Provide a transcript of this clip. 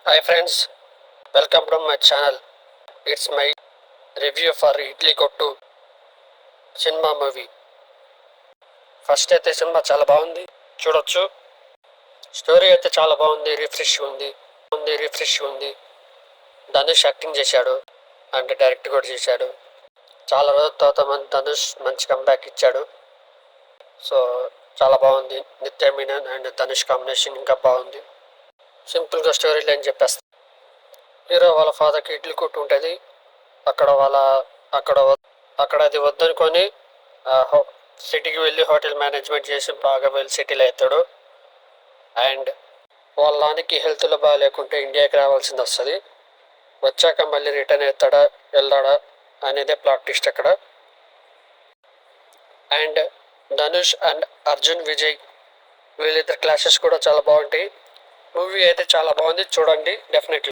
Hi friends, welcome to my channel. It's my review for Idli Kottu cinema movie. First అయితే cinema చాలా బాగుంది, చూడొచ్చు. Story అయితే చాలా బాగుంది, రిఫ్రెష్ ఉంది. ధనుష్ యాక్టింగ్ చేశాడు అండ్ డైరెక్ట్ కూడా చేశాడు. చాలా రోజుల తర్వాత ధనుష్ మంచి కంబ్యాక్ ఇచ్చాడు. సో చాలా బాగుంది. నిత్య మీనన్ అండ్ ధనుష్ కాంబినేషన్ ఇంకా బాగుంది. సింపుల్గా స్టోరీ లైన్ చెప్పేస్తా. హీరో వాళ్ళ ఫాదర్కి ఇడ్లీ కొట్టు ఉంటుంది. అక్కడ అది వద్దనుకొని సిటీకి వెళ్ళి హోటల్ మేనేజ్మెంట్ చేసి బాగా వెళ్ళి సెటిల్ అవుతాడు. అండ్ వాళ్ళ నాన్నకి హెల్త్లో బాగా లేకుంటే ఇండియాకి రావాల్సింది వస్తుంది. వచ్చాక మళ్ళీ రిటర్న్ అవుతాడా వెళ్తాడా అనేదే ప్లాట్ ట్విస్ట్ అక్కడ. అండ్ ధనుష్ అండ్ అర్జున్ విజయ్ వీళ్ళిద్దరు క్లాసెస్ కూడా చాలా బాగుంటాయి. మూవీ అయితే చాలా బాగుంది, చూడండి డెఫినెట్లీ.